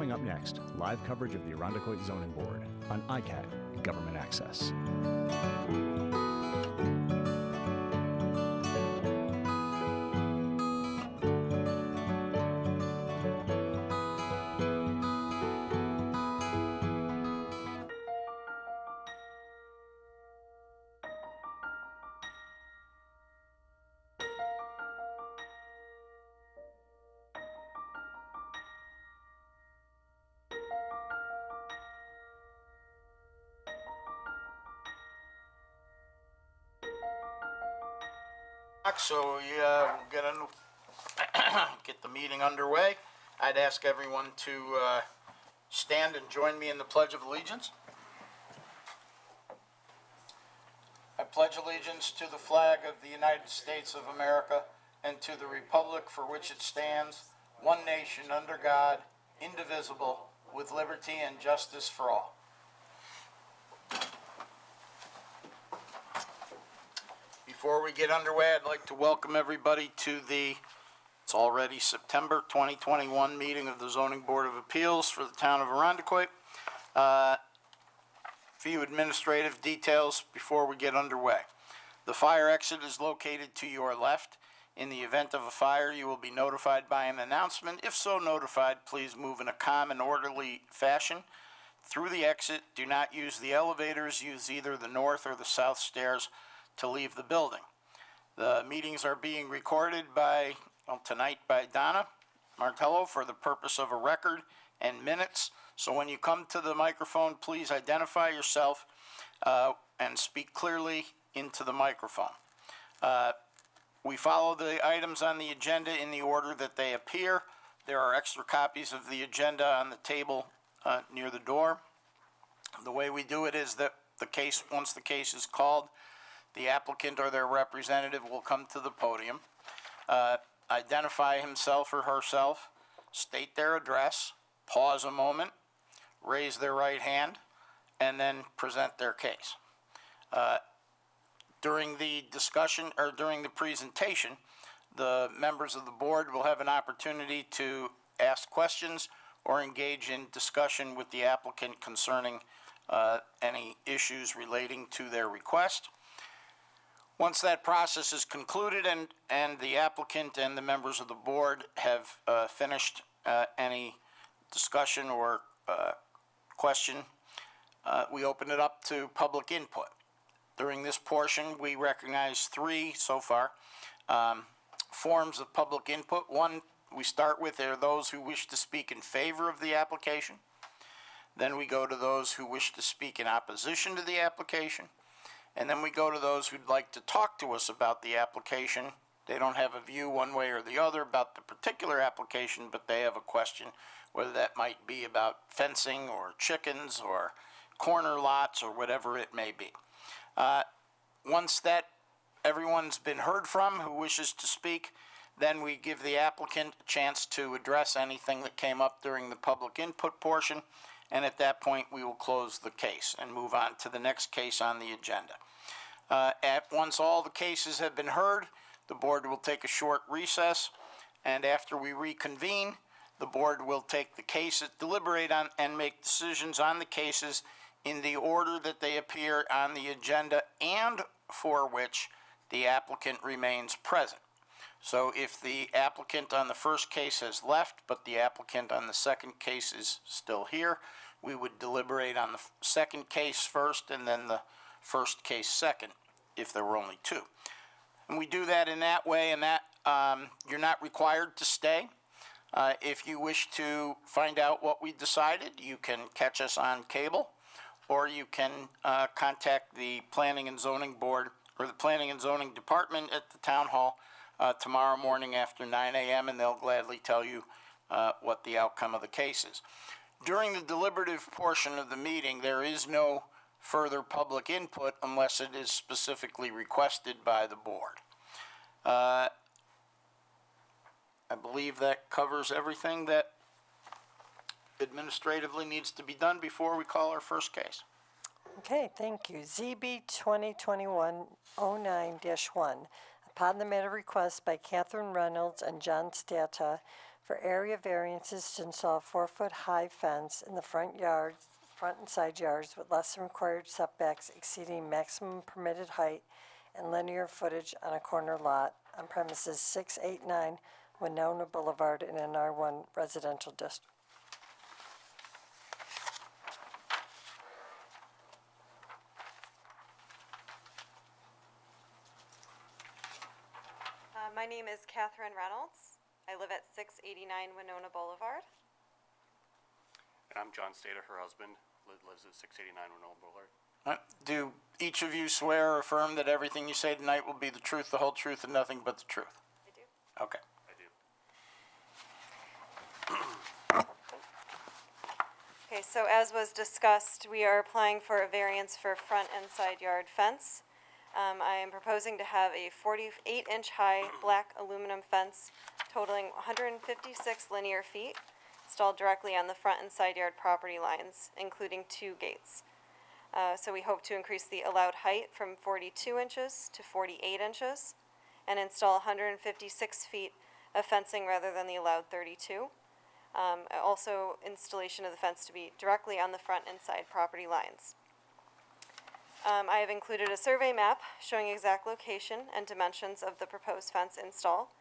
Coming up next, live coverage of the Irondequoit Zoning Board on ICAT Government Access. So we get the meeting underway. I'd ask everyone to stand and join me in the Pledge of Allegiance. I pledge allegiance to the flag of the United States of America and to the republic for which it stands, one nation under God, indivisible, with liberty and justice for all. Before we get underway, I'd like to welcome everybody to it's already September 2021 meeting of the Zoning Board of Appeals for the town of Irondequoit. A few administrative details before we get underway. The fire exit is located to your left. In the event of a fire, you will be notified by an announcement. If so notified, please move in a calm and orderly fashion through the exit. Do not use the elevators. Use either the north or the south stairs to leave the building. The meetings are being recorded tonight by Donna Martello for the purpose of a record and minutes. So when you come to the microphone, please identify yourself and speak clearly into the microphone. We follow the items on the agenda in the order that they appear. There are extra copies of the agenda on the table near the door. The way we do it is that once the case is called, the applicant or their representative will come to the podium, identify himself or herself, state their address, pause a moment, raise their right hand, and then present their case. During the discussion or during the presentation, the members of the board will have an opportunity to ask questions or engage in discussion with the applicant concerning any issues relating to their request. Once that process is concluded and the applicant and the members of the board have finished any discussion or question, we open it up to public input. During this portion, we recognize three so far forms of public input. One we start with are those who wish to speak in favor of the application. Then we go to those who wish to speak in opposition to the application. And then we go to those who'd like to talk to us about the application. They don't have a view one way or the other about the particular application, but they have a question, whether that might be about fencing or chickens or corner lots or whatever it may be. Once that everyone's been heard from who wishes to speak, then we give the applicant a chance to address anything that came up during the public input portion, and at that point we will close the case and move on to the next case on the agenda. Once all the cases have been heard, the board will take a short recess, and after we reconvene, the board will take the cases, deliberate on, and make decisions on the cases in the order that they appear on the agenda and for which the applicant remains present. So if the applicant on the first case has left, but the applicant on the second case is still here, we would deliberate on the second case first and then the first case second, if there were only two. And we do that in that way, and that you're not required to stay. If you wish to find out what we decided, you can catch us on cable, or you can contact the Planning and Zoning Board or the Planning and Zoning Department at the Town Hall tomorrow morning after 9 a.m., and they'll gladly tell you what the outcome of the case is. During the deliberative portion of the meeting, there is no further public input unless it is specifically requested by the board. I believe that covers everything that administratively needs to be done before we call our first case. Okay, thank you. ZB 2021-09-1. Upon the matter request by Catherine Reynolds and John Stata for area variances to install a 4-foot-high fence in the front and side yards with less than required setbacks exceeding maximum permitted height and linear footage on a corner lot on premises 689 Winona Boulevard in an R1 residential district. My name is Catherine Reynolds. I live at 689 Winona Boulevard. And I'm John Stater, her husband, lives at 689 Winona Boulevard. Do each of you swear or affirm that everything you say tonight will be the truth, the whole truth, and nothing but the truth? I do. Okay. I do. Okay, so as was discussed, we are applying for a variance for front and side yard fence. I am proposing to have a 48-inch high black aluminum fence totaling 156 linear feet installed directly on the front and side yard property lines, including 2 gates. So we hope to increase the allowed height from 42 inches to 48 inches and install 156 feet of fencing rather than the allowed 32. Also, installation of the fence to be directly on the front and side property lines. I have included a survey map showing exact location and dimensions of the proposed fence install.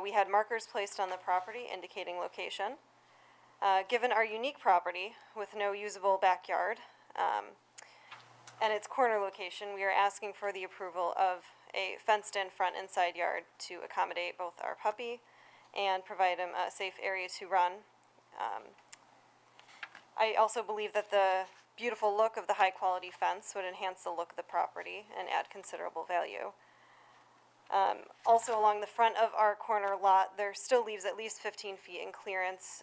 We had markers placed on the property indicating location. Given our unique property with no usable backyard and its corner location, we are asking for the approval of a fenced-in front and side yard to accommodate both our puppy and provide him a safe area to run. I also believe that the beautiful look of the high-quality fence would enhance the look of the property and add considerable value. Also, along the front of our corner lot, there still leaves at least 15 feet in clearance,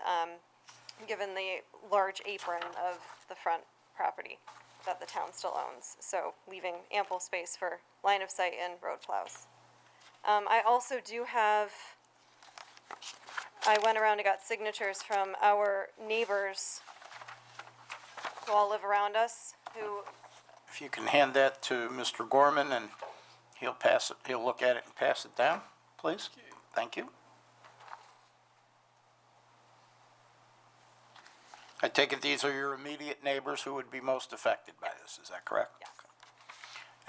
given the large apron of the front property that the town still owns, so leaving ample space for line of sight and road plows. I also do have, I went around and got signatures from our neighbors who all live around us, who, If you can hand that to Mr. Gorman and he'll pass it, he'll look at it and pass it down, please. Thank you. I take it these are your immediate neighbors who would be most affected by this, is that correct? Yes. Okay.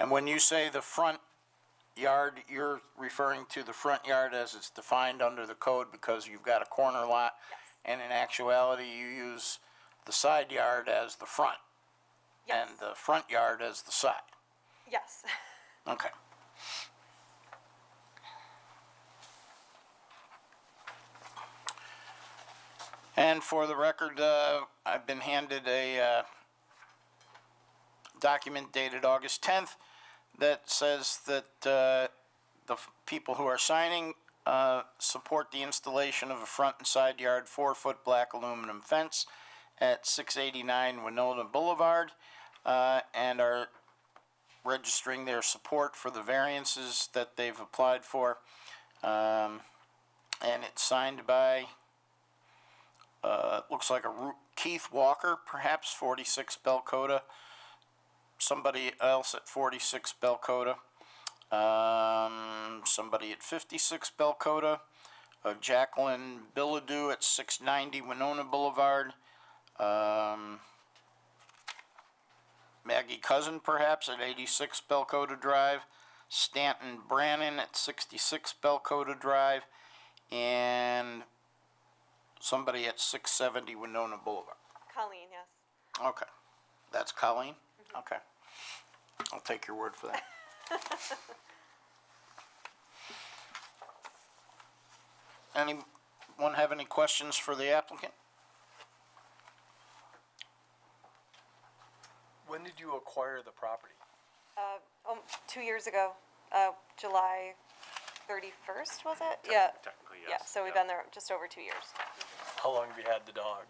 And when you say the front yard, you're referring to the front yard as it's defined under the code because you've got a corner lot? Yes. And in actuality, you use the side yard as the front? Yes. And the front yard as the side? yes. Okay. And for the record, I've been handed a document dated August 10th that says that the people who are signing support the installation of a front and side yard 4-foot black aluminum fence at 689 Winona Boulevard and are registering their support for the variances that they've applied for. And it's signed by looks like Keith Walker, perhaps, 46 Belcota. Somebody else at 46 Belcota. Somebody at 56 Belcota. Jacqueline Bilodeau at 690 Winona Boulevard. Maggie Cousin, perhaps, at 86 Belcota Drive. Stanton Brannon at 66 Belcota Drive. And somebody at 670 Winona Boulevard. Colleen, yes. Okay. That's Colleen? Okay. I'll take your word for that. Anyone have any questions for the applicant? When did you acquire the property? 2 years ago, July 31st, was it? Yeah. Technically, Yeah, yes. so we've been there just over 2 years. How long have you had the dog?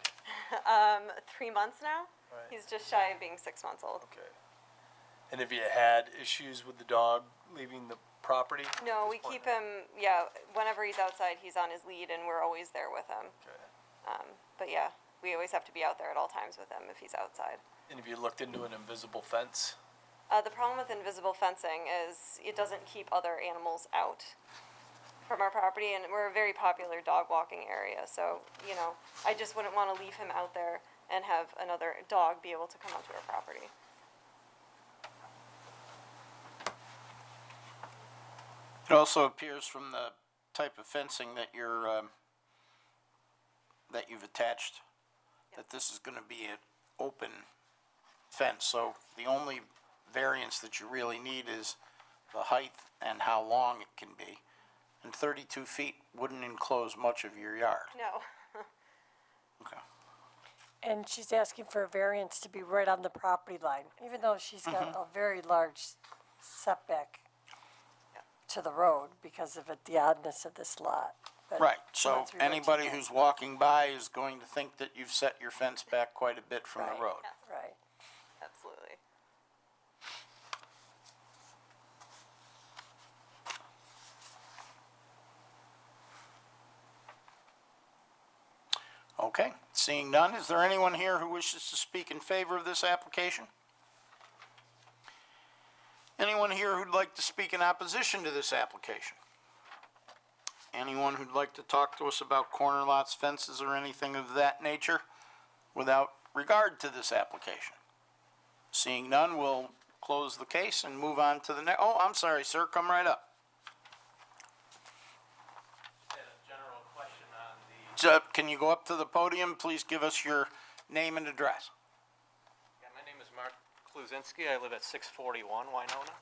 3 months now. Right. He's just shy of being 6 months old. Okay. And have you had issues with the dog leaving the property? No, at we this point? keep him, yeah, whenever he's outside, he's on his lead and we're always there with him. Okay. But yeah, we always have to be out there at all times with him if he's outside. And have you looked into an invisible fence? The problem with invisible fencing is it doesn't keep other animals out. from our property, and we're a very popular dog walking area, so, you know, I just wouldn't want to leave him out there and have another dog be able to come onto our property. It also appears from the type of fencing that that you've attached, that this is gonna be an open fence, so the only variance that you really need is the height and how long it can be. And 32 feet wouldn't enclose much of your yard. No. Okay. And she's asking for a variance to be right on the property line, even though she's got a very large setback to the road because of the oddness of this lot. But Right, she so wants to rewrite anybody it. who's walking by is going to think that you've set your fence back quite a bit from Right. the road. Right. Absolutely. Okay, seeing none, is there anyone here who wishes to speak in favor of this application? Anyone here who'd like to speak in opposition to this application? Anyone who'd like to talk to us about corner lots, fences, or anything of that nature without regard to this application? Seeing none, we'll close the case and move on to the next. Oh, I'm sorry, sir, come right up. General question on the, Can you go up to the podium? Please give us your name and address. yeah, my name is Mark Kluzinski. I live at 641 Winona.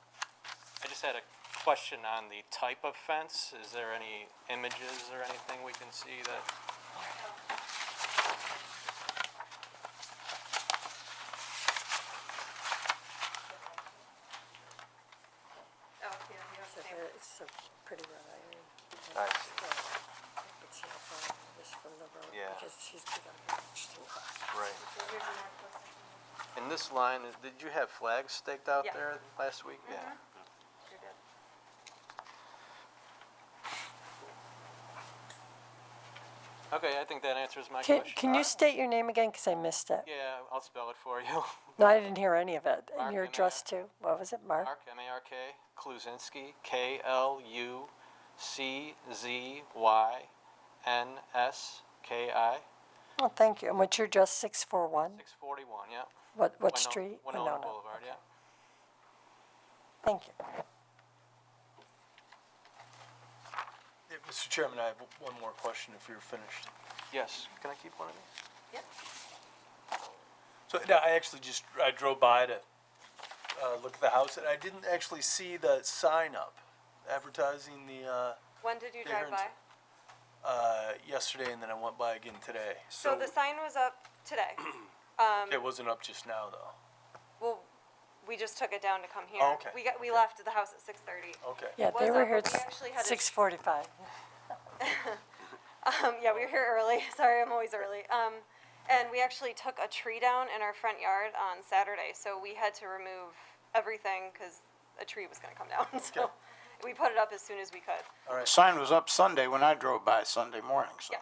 I just had a question on the type of fence. Is there any images or anything we can see that? Oh, yeah, So it's so pretty road iron. I see. It's not far this from the road Yeah. because she's got a much too high. Right. In this line, did you have flags staked out Yeah. there last week? Yeah. Okay, I think that answers my question. Can you state your name again, because I missed it? Yeah, I'll spell it for you. No, I didn't hear any of it. And Mark, your M-A-R. address too? What was it, Mark? Mark, M-A-R-K, Kluzinski, K-L-U-Z-Y-N-S-K-I, Oh, thank you. And what's your address, 641? 641, yeah. What Winona- street? Winona Boulevard, yeah. Thank you. Yeah, Mr. Chairman, I have one more question if you're finished. Yes, can I keep one of these? Yep. So, no, I drove by to look at the house, and I didn't actually see the sign up advertising the When did you Yeah, drive by? yesterday, and then I went by again today. So the sign was up today. It wasn't up just now, though. Well, we just took it down to come here. Oh, okay. We left the house at 6:30. Okay. Yeah, Was they were up, here but we actually had a 6:45. Yeah, we were here early. Sorry, I'm always early. And we actually took a tree down in our front yard on Saturday, so we had to remove everything because a tree was going to come down. So Okay. we put it up as soon as we could. All right. Sign was up Sunday when I drove by Sunday morning, so. Yeah.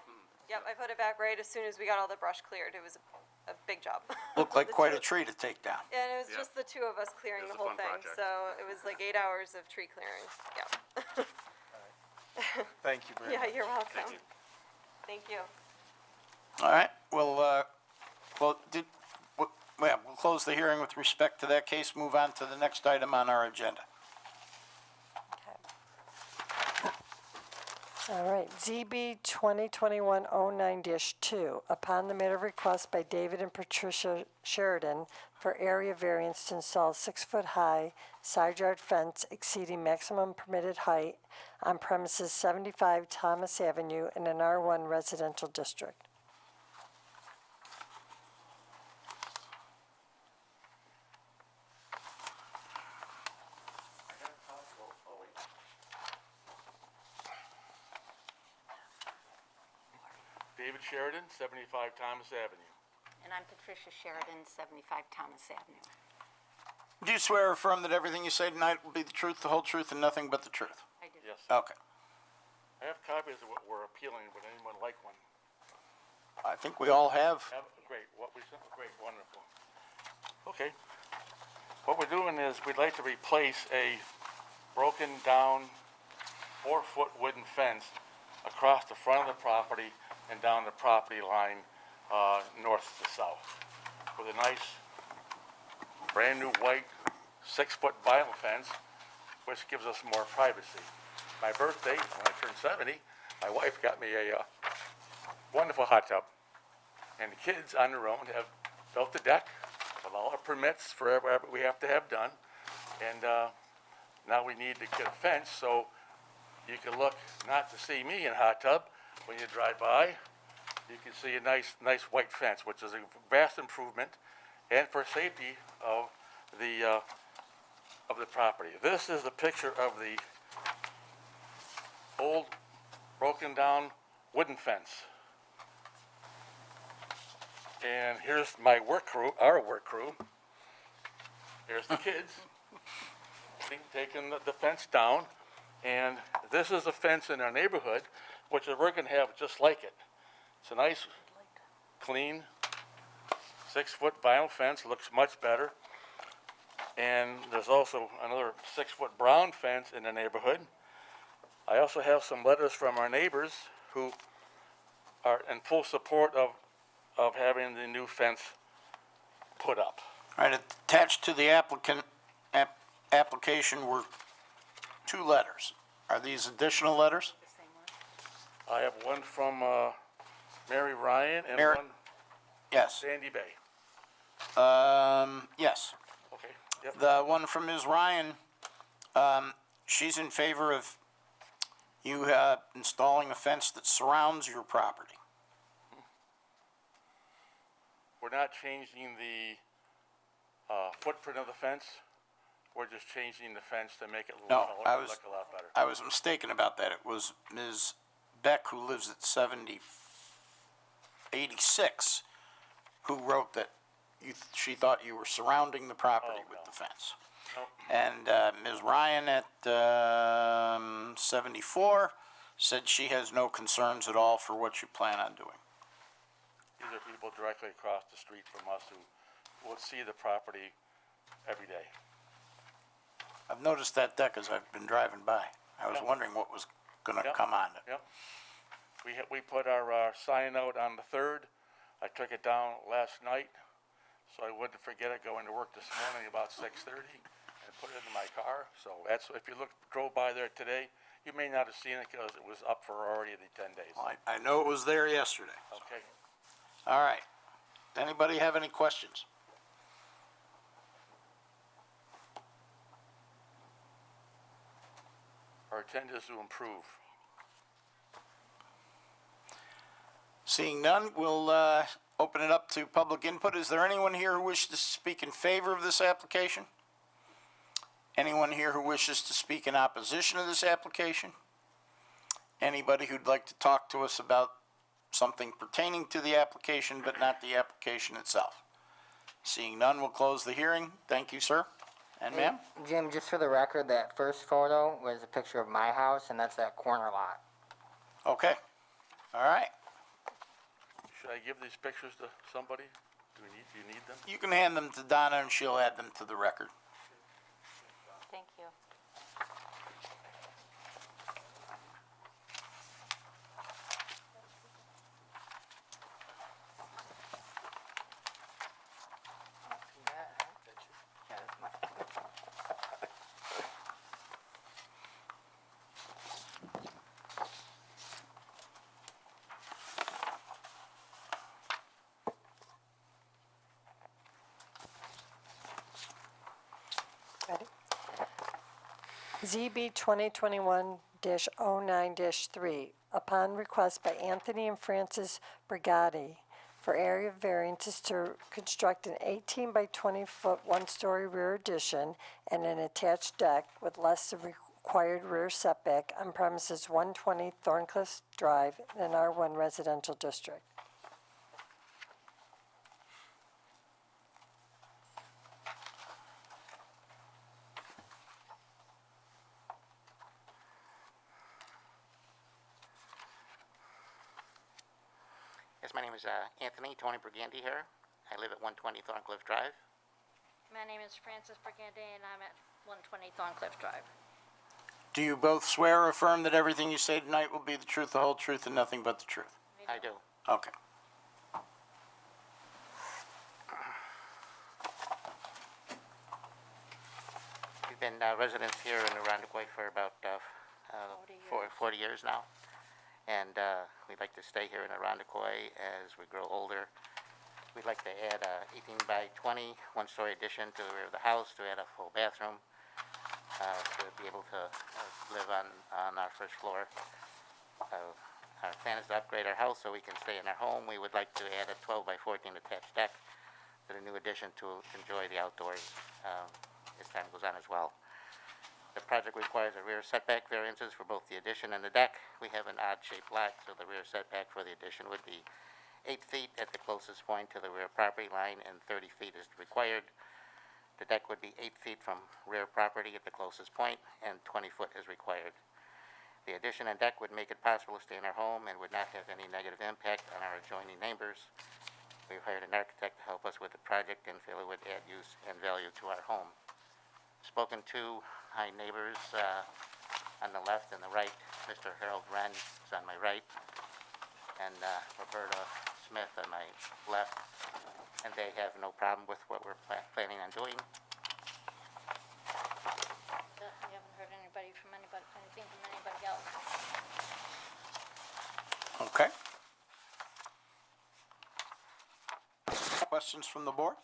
Yep, I put it back right as soon as we got all the brush cleared. It was a big job. Looked like The quite two- a tree to take down. And it was Yeah. just the two of us clearing It the was a whole fun thing. project. So it was like 8 hours of tree clearing. Yeah. Thank you very Yeah, much. you're welcome. Thank you. Thank you. All right, we'll close the hearing with respect to that case, move on to the next item on our agenda. All right, ZB 2021-09-2, upon the matter of request by David and Patricia Sheridan for area variance to install 6-foot-high side yard fence exceeding maximum permitted height on premises 75 Thomas Avenue in an R1 residential district. David Sheridan, 75 Thomas Avenue. And I'm Patricia Sheridan, 75 Thomas Avenue. Do you swear or affirm that everything you say tonight will be the truth, the whole truth, and nothing but the truth? I do. Yes. Okay. I have copies of what we're appealing. Would anyone like one? I think we all have. Great, great, wonderful. Okay. What we're doing is we'd like to replace a broken down 4-foot wooden fence across the front of the property and down the property line, north to south, with a nice, brand-new white 6-foot vinyl fence, which gives us more privacy. My birthday, when I turned 70, my wife got me a wonderful hot tub. And the kids on their own have built the deck with all our permits for whatever we have to have done. And now we need to get a fence so you can look not to see me in a hot tub. When you drive by, you can see a nice white fence, which is a vast improvement and for safety of the property. This is a picture of the old broken down wooden fence. And here's my work crew, our work crew. Here's the kids taking the fence down. And this is a fence in our neighborhood, which we're gonna have just like it. It's a nice, clean, 6-foot vinyl fence, looks much better. And there's also another 6-foot brown fence in the neighborhood. I also have some letters from our neighbors who are in full support of having the new fence put up. All right, attached to the application were 2 letters. Are these additional letters? I have one from Mary Ryan and Mary- one Yes. Sandy Bay. Yes. Okay, yep. The one from Ms. Ryan, she's in favor of you installing a fence that surrounds your property. We're not changing the footprint of the fence. We're just changing the fence to make it look No, look a lot better. I was mistaken about that. It was Ms. Beck, who lives at 86, who wrote that she thought you were surrounding the property with the fence. No. And Ms. Ryan at 74 said she has no concerns at all for what you plan on doing. These are people directly across the street from us who will see the property every day. I've noticed that deck as I've been driving by. I was Yeah. wondering what was going to Yep. come on it. Yep. We put our sign out on the 3rd. I took it down last night, so I wouldn't forget it going to work this morning about 6:30 and put it in my car. So that's, if you drove by there today, you may not have seen it because it was up for already the 10 days. Well, I know it was there yesterday. Okay. All right. Anybody have any questions? Our intent is to improve. Seeing none, we'll open it up to public input. Is there anyone here who wishes to speak in favor of this application? Anyone here who wishes to speak in opposition to this application? Anybody who'd like to talk to us about something pertaining to the application but not the application itself? Seeing none, we'll close the hearing. Thank you, sir. And ma'am? Jim, just for the record, that first photo was a picture of my house, and that's that corner lot. Okay. All right. Should I give these pictures to somebody? Do you need them? You can hand them to Donna and she'll add them to the record. Thank you. Ready? ZB 2021-09-3, upon request by Anthony and Francis Brigatti for area variances to construct an 18 by 20-foot one-story rear addition and an attached deck with less than required rear setback on premises 120 Thorncliffe Drive in an R1 residential district. Yes, my name is Tony Briganti here. I live at 120 Thorncliffe Drive. My name is Frances Briganti, and I'm at 120 Thorncliffe Drive. Do you both swear or affirm that everything you say tonight will be the truth, the whole truth, and nothing but the truth? I do. Okay. We've been residents here in Arundecoy for about 40 years now. And we'd like to stay here in Arundecoy as we grow older. We'd like to add a 18 by 20 one-story addition to the rear of the house to add a full bathroom, to be able to live on our first floor. Our plan is to upgrade our house so we can stay in our home. We would like to add a 12 by 14 attached deck to the new addition to enjoy the outdoors as time goes on as well. The project requires a rear setback variances for both the addition and the deck. We have an odd-shaped lot, so the rear setback for the addition would be 8 feet at the closest point to the rear property line, and 30 feet is required. The deck would be 8 feet from rear property at the closest point, and 20 foot is required. The addition and deck would make it possible to stay in our home and would not have any negative impact on our adjoining neighbors. We've hired an architect to help us with the project and feel it would add use and value to our home. Spoken to my neighbors on the left and the right. Mr. Harold Wren is on my right, and Roberta Smith on my left, and they have no problem with what we're planning on doing. You haven't heard anything from anybody else? Okay. Questions from the board?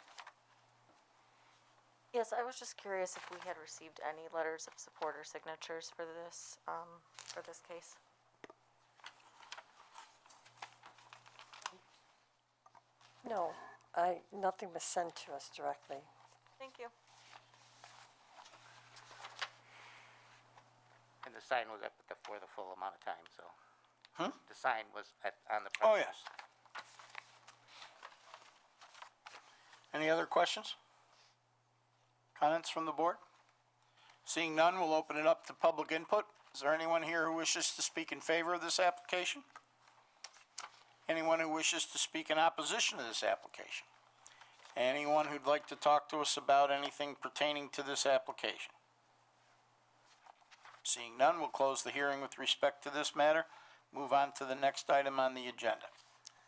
Yes, I was just curious if we had received any letters of support or signatures for this case. No, nothing was sent to us directly. Thank you. And the sign was up for the full amount of time, so. The sign was on the Oh, premises. yes. Any other questions? Comments from the board? Seeing none, we'll open it up to public input. Is there anyone here who wishes to speak in favor of this application? Anyone who wishes to speak in opposition to this application? Anyone who'd like to talk to us about anything pertaining to this application? Seeing none, we'll close the hearing with respect to this matter. Move on to the next item on the agenda.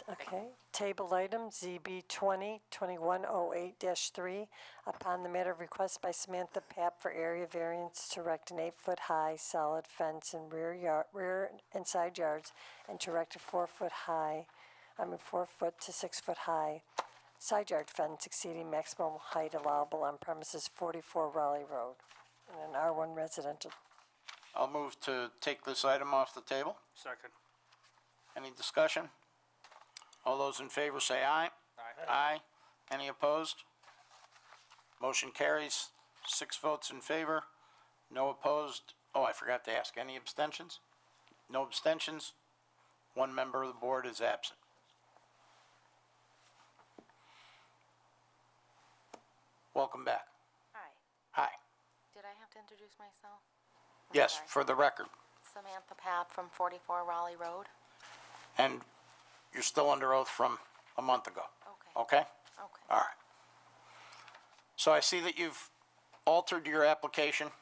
Okay, table item ZB 20-2108-3, upon the matter of request by Samantha Papp for area variance to erect an 8-foot-high solid fence in rear and side yards, and to erect a 4 foot to 6 foot high side yard fence exceeding maximum height allowable on premises 44 Raleigh Road, in an R1 residential. I'll move to take this item off the table. Second. Any discussion? All those in favor say aye. Aye. Aye. Any opposed? Motion carries. 6 votes in favor, no opposed. Oh, I forgot to ask, any abstentions? No abstentions. 1 member of the board is absent. Welcome back. Hi. Hi. Did I have to introduce myself? Yes, sorry. for the record. Samantha Papp from 44 Raleigh Road. And you're still under oath from a month ago. Okay. Okay? Okay. All right. So I see that you've altered your application.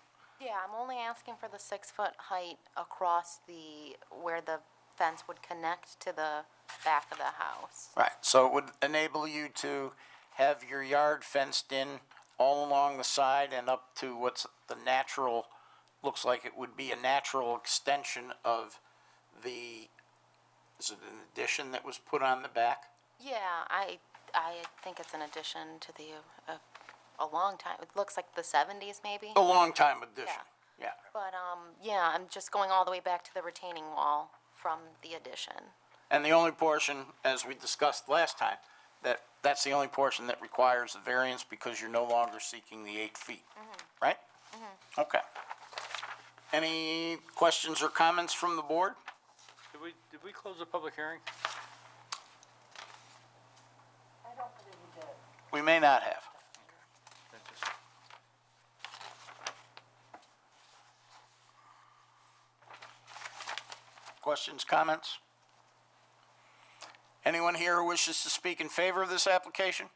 Yeah, I'm only asking for the 6 foot height across where the fence would connect to the back of the house. Right, so it would enable you to have your yard fenced in all along the side and up to what's the natural, looks like it would be a natural extension of the, is it an addition that was put on the back? Yeah, I think it's an addition to a long time. It looks like the 70s maybe. A long time addition, yeah. But yeah, I'm just going all the way back to the retaining wall from the addition. And the only portion, as we discussed last time, that's the only portion that requires the variance because you're no longer seeking the 8 feet, right? Okay. Any questions or comments from the board? Did we close the public hearing? I don't believe we did. We may not have. Questions, comments? Anyone here who wishes to speak in favor of this application?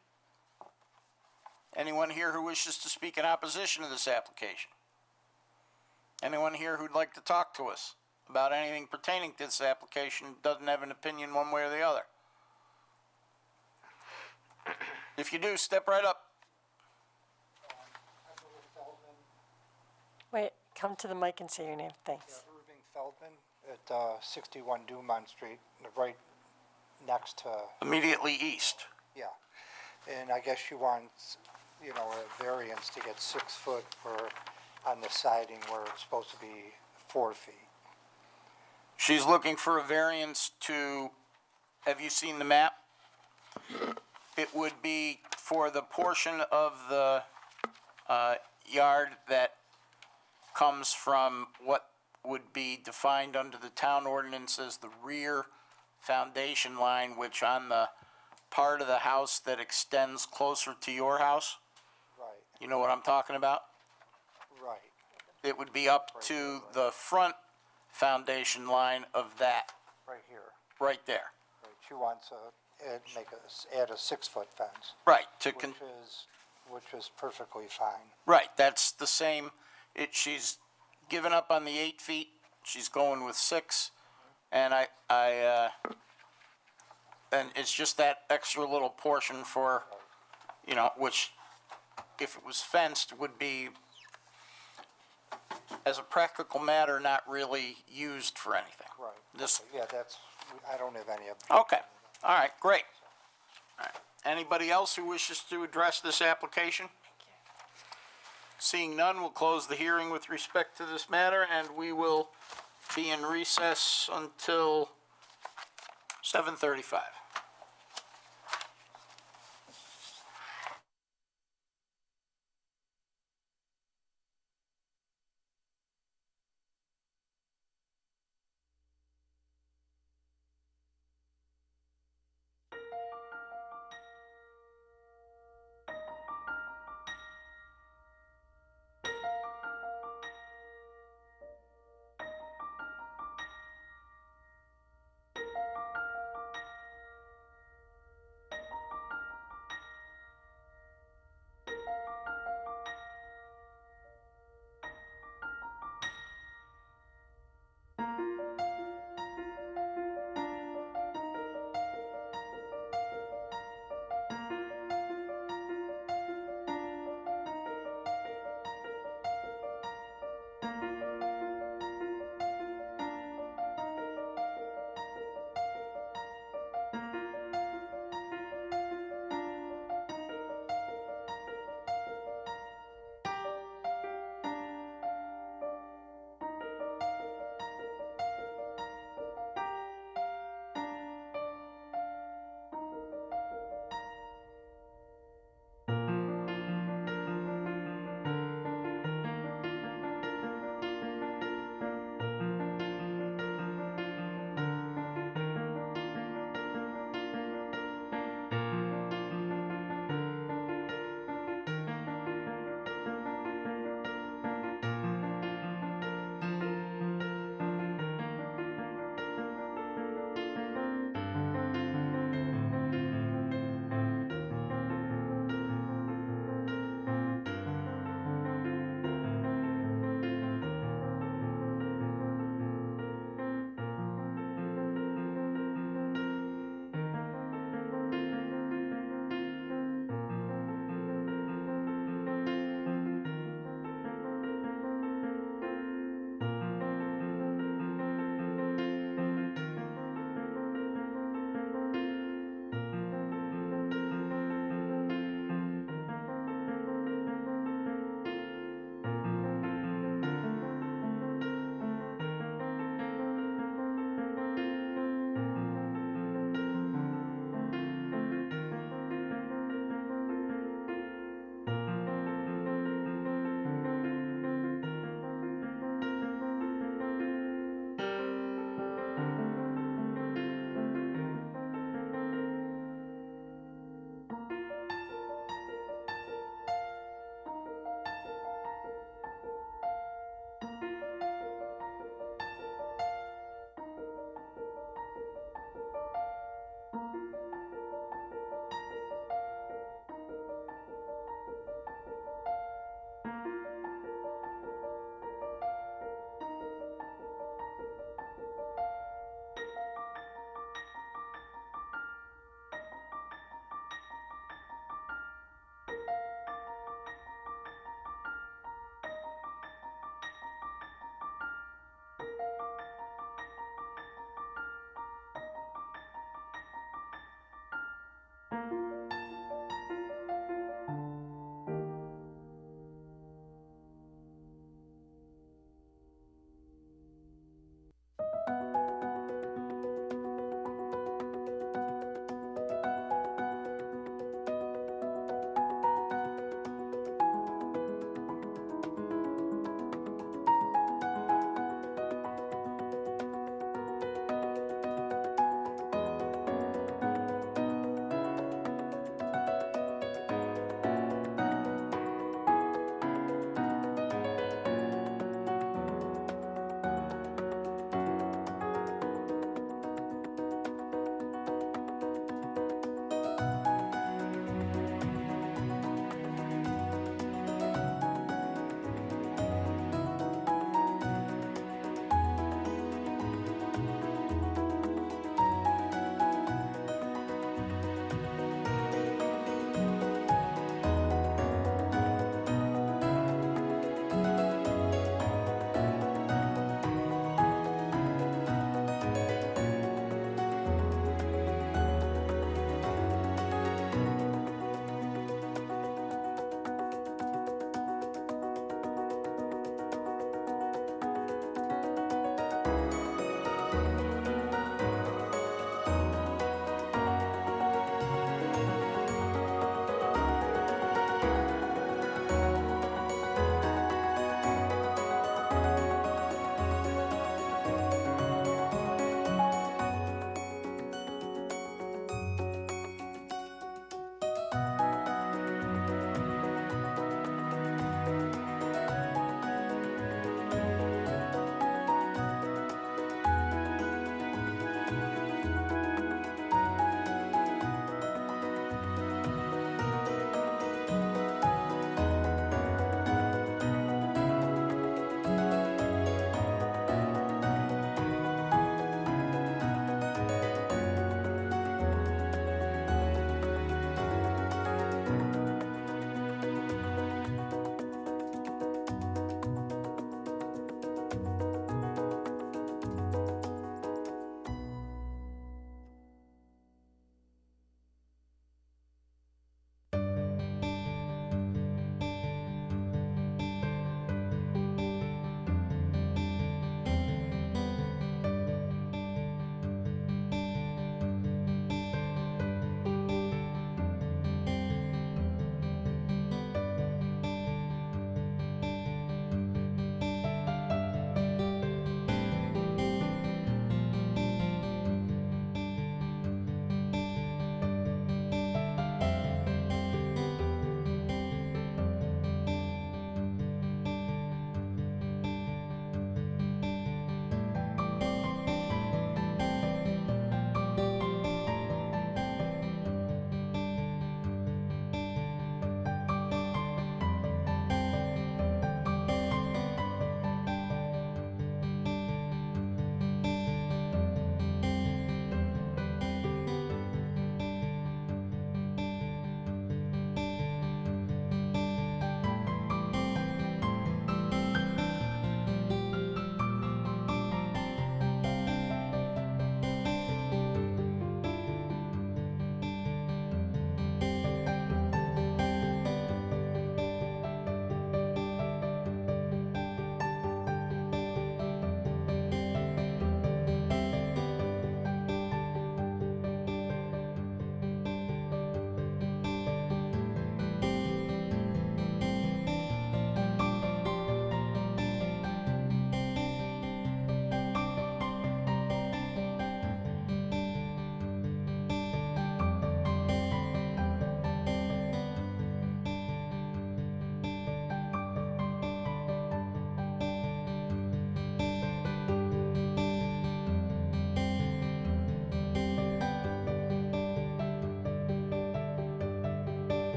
Anyone here who wishes to speak in opposition to this application? Anyone here who'd like to talk to us about anything pertaining to this application doesn't have an opinion one way or the other? If you do, step right up. Wait, come to the mic and say your name, thanks. Irving Feldman at 61 Dumont Street, right next to, Immediately east. yeah. And I guess she wants, you know, a variance to get 6 foot for, on the siding where it's supposed to be 4 feet. She's looking for a variance to, have you seen the map? It would be for the portion of the yard that comes from what would be defined under the town ordinance as the rear foundation line, which on the part of the house that extends closer to your house, Right, you know what I'm talking about? right. It would be up to the front foundation line of that, Right here. right there. Right. She wants add a 6 foot fence, Right, which is perfectly fine. right, that's the same, she's given up on the 8 feet, she's going with 6, and and it's just that extra little portion for, you know, which, if it was fenced, would be, as a practical matter, not really used for anything. Right. This, Yeah, I don't have any of. okay, all right, great. All right. Anybody else who wishes to address this application? Seeing none, we'll close the hearing with respect to this matter, and we will be in recess until 7:35.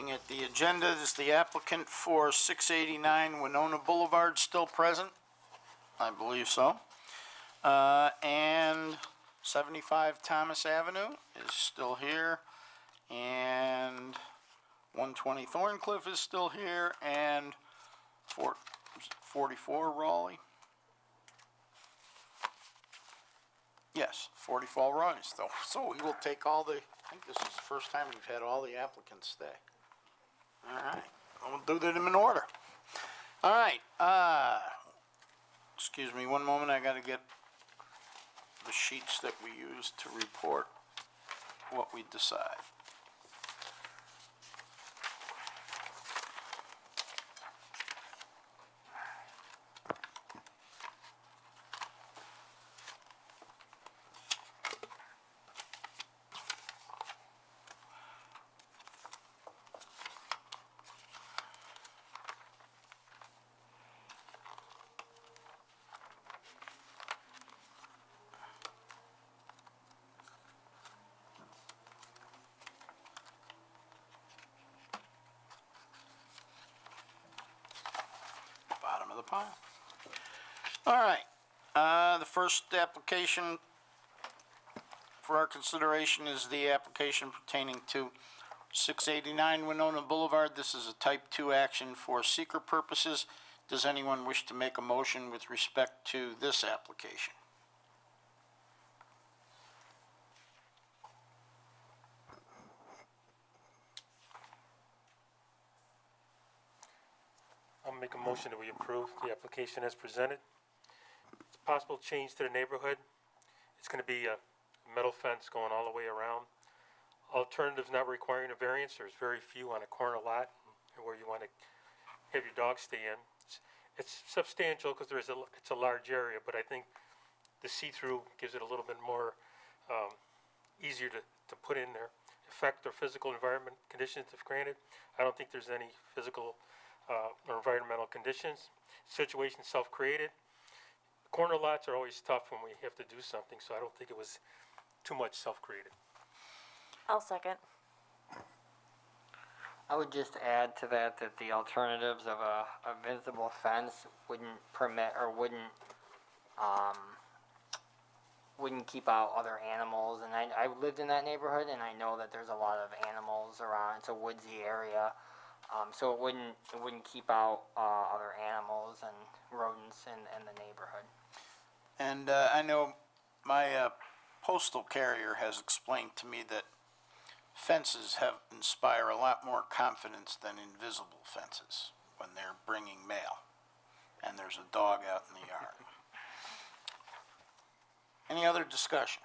Looking at the agenda, is the applicant for 689 Winona Boulevard still present? I believe so. And 75 Thomas Avenue is still here, and 120 Thorncliffe is still here, and 44 Raleigh. Yes, 44 Raleigh still. So we will take all the, I think this is the first time we've had all the applicants stay. All right, we'll do them in order. All right, excuse me one moment, I gotta get the sheets that we use to report what we decide. Bottom of the pile. All right, the first application for our consideration is the application pertaining to 689 Winona Boulevard. This is a type 2 action for seeker purposes. Does anyone wish to make a motion with respect to this application? I'll make a motion that we approve the application as presented. It's a possible change to the neighborhood. It's gonna be a metal fence going all the way around. Alternatives not requiring a variance, there's very few on a corner lot where you wanna have your dog stay in. It's substantial because it's a large area, but I think the see-through gives it a little bit more, easier to put in there. Effect or physical environment conditions if granted. I don't think there's any physical or environmental conditions. Situation self-created. Corner lots are always tough when we have to do something, so I don't think it was too much self-created. I'll second. I would just add to that the alternatives of a visible fence wouldn't permit or wouldn't keep out other animals. And I lived in that neighborhood, and I know that there's a lot of animals around. It's a woodsy area, so it wouldn't keep out other animals and rodents in the neighborhood. And I know my postal carrier has explained to me that fences inspire a lot more confidence than invisible fences when they're bringing mail and there's a dog out in the yard. Any other discussion?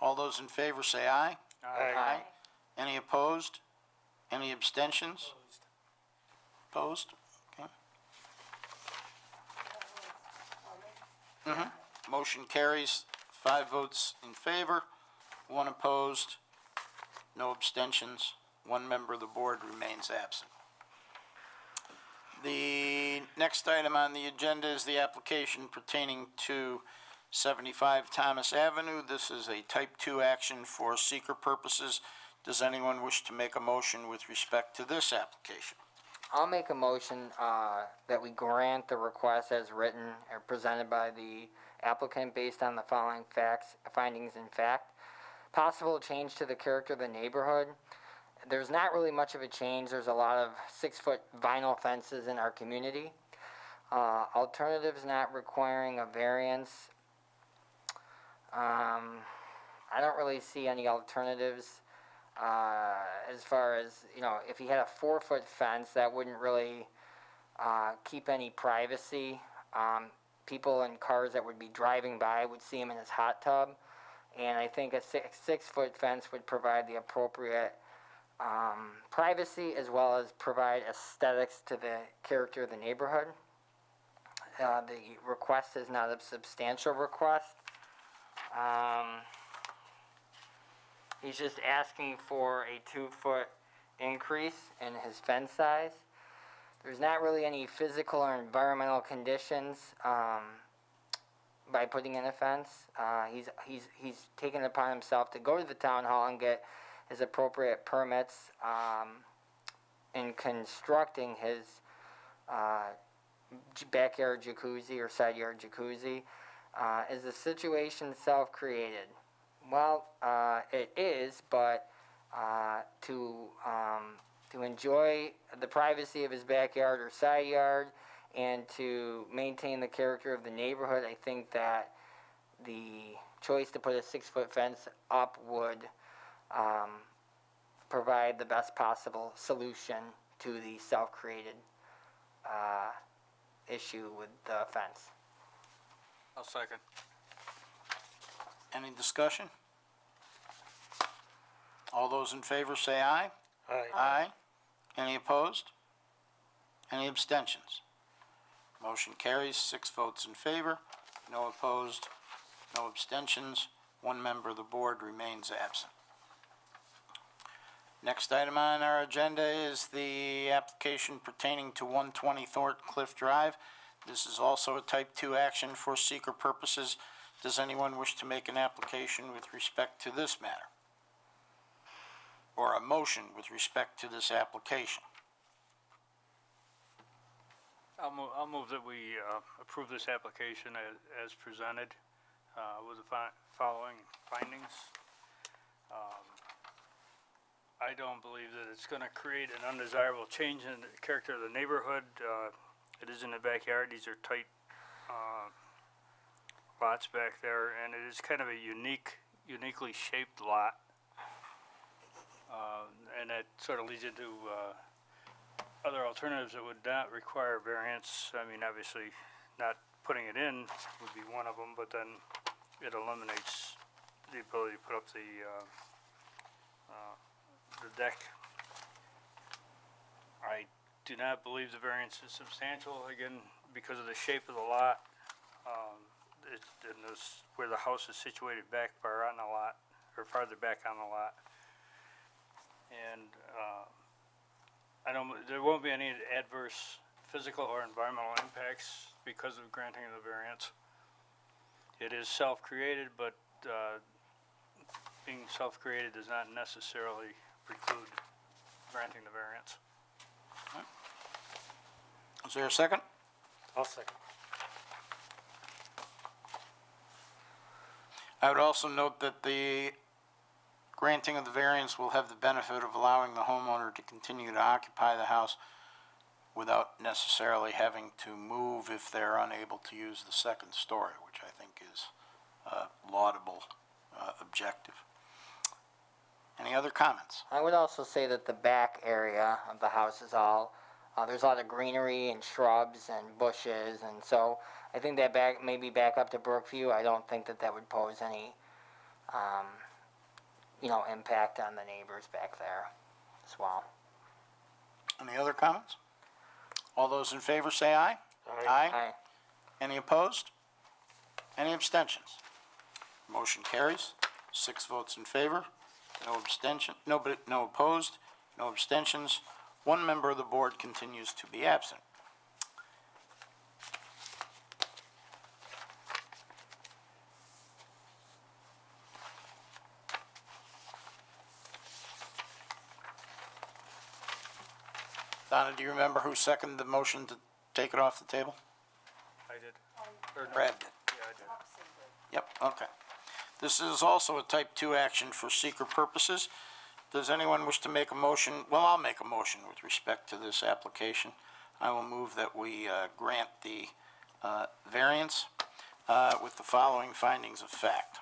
All those in favor say aye. Aye. Any opposed? Any abstentions? Opposed? Okay. Motion carries, 5 votes in favor, 1 opposed, no abstentions, 1 member of the board remains absent. The next item on the agenda is the application pertaining to 75 Thomas Avenue. This is a type 2 action for seeker purposes. Does anyone wish to make a motion with respect to this application? I'll make a motion that we grant the request as written or presented by the applicant based on the following findings and fact. Possible change to the character of the neighborhood. There's not really much of a change. There's a lot of 6-foot vinyl fences in our community. Alternatives not requiring a variance. I don't really see any alternatives as far as, if he had a 4-foot fence, that wouldn't really keep any privacy. People in cars that would be driving by would see him in his hot tub. And I think a 6-foot fence would provide the appropriate privacy as well as provide aesthetics to the character of the neighborhood. The request is not a substantial request. He's just asking for a 2-foot increase in his fence size. There's not really any physical or environmental conditions by putting in a fence. He's taken it upon himself to go to the town hall and get his appropriate permits in constructing his backyard jacuzzi or side yard jacuzzi, is the situation self-created? Well, it is, but to enjoy the privacy of his backyard or side yard and to maintain the character of the neighborhood, I think that the choice to put a 6-foot fence up would provide the best possible solution to the self-created issue with the fence. I'll second. Any discussion? All those in favor say aye. Aye. Aye. Any opposed? Any abstentions? Motion carries, 6 votes in favor, no opposed, no abstentions. 1 member of the board remains absent. Next item on our agenda is the application pertaining to 120 Thorncliffe Drive. This is also a type 2 action for seeker purposes. Does anyone wish to make an application with respect to this matter? Or a motion with respect to this application? I'll move that we approve this application as presented with the following findings. I don't believe that it's going to create an undesirable change in the character of the neighborhood. It is in the backyard. These are tight lots back there, and it is kind of a uniquely shaped lot. And that sort of leads into other alternatives that would not require variance. I mean, obviously, not putting it in would be one of them, but then it eliminates the ability to put up the deck. I do not believe the variance is substantial, again, because of the shape of the lot. Where the house is situated back far on the lot, or farther back on the lot. And there won't be any adverse physical or environmental impacts because of granting of the variance. It is self-created, but being self-created does not necessarily preclude granting the variance. Is there a second? I'll second. I would also note that the granting of the variance will have the benefit of allowing the homeowner to continue to occupy the house without necessarily having to move if they're unable to use the second story, which I think is a laudable objective. Any other comments? I would also say that the back area of the house is all, there's a lot of greenery and shrubs and bushes, and so I think that maybe back up to Brookview, I don't think that would pose any, impact on the neighbors back there as well. Any other comments? All those in favor say aye. Aye. Aye. Any opposed? Any abstentions? Motion carries. 6 votes in favor, no abstention, no opposed, no abstentions. 1 member of the board continues to be absent. Donna, do you remember who seconded the motion to take it off the table? I did. Or no. Brad did. Yeah, I did. Yep, okay. This is also a type 2 action for seeker purposes. Does anyone wish to make a motion? Well, I'll make a motion with respect to this application. I will move that we grant the variance with the following findings of fact.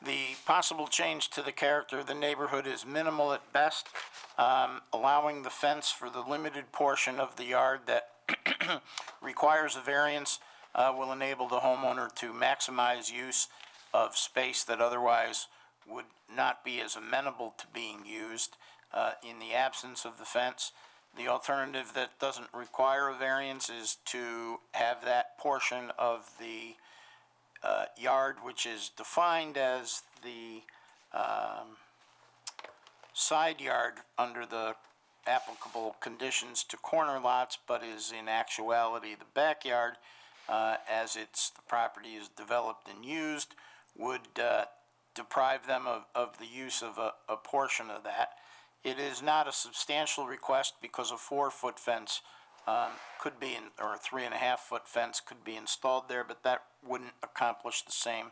The possible change to the character of the neighborhood is minimal at best, allowing the fence for the limited portion of the yard that requires a variance will enable the homeowner to maximize use of space that otherwise would not be as amenable to being used in the absence of the fence. The alternative that doesn't require a variance is to have that portion of the yard, which is defined as the side yard under the applicable conditions to corner lots, but is in actuality the backyard, as the property is developed and used, would deprive them of the use of a portion of that. It is not a substantial request because a 4-foot fence could be, or a 3.5-foot fence could be installed there, but that wouldn't accomplish the same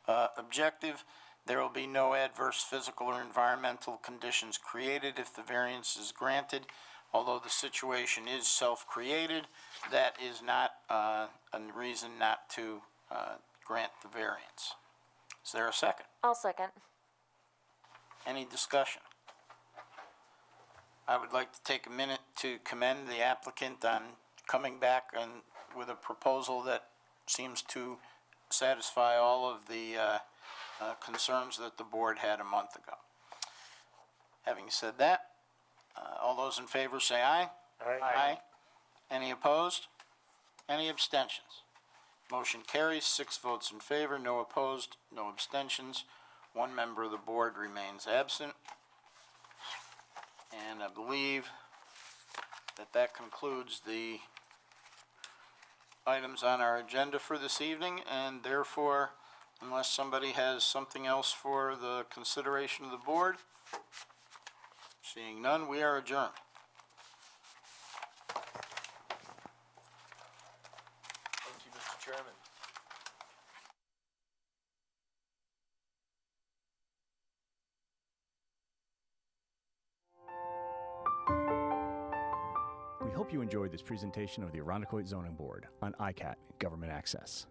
objective. There will be no adverse physical or environmental conditions created if the variance is granted. Although the situation is self-created, that is not a reason not to grant the variance. Is there a second? I'll second. Any discussion? I would like to take a minute to commend the applicant on coming back with a proposal that seems to satisfy all of the concerns that the board had a month ago. Having said that, all those in favor say aye. Aye. Any opposed? Any abstentions? Motion carries, 6 votes in favor, no opposed, no abstentions. 1 member of the board remains absent. And I believe that concludes the items on our agenda for this evening, and therefore, unless somebody has something else for the consideration of the board, seeing none, we are adjourned. Thank you, Mr. Chairman. We hope you enjoyed this presentation of the Arundecoit Zoning Board on ICAT Government Access.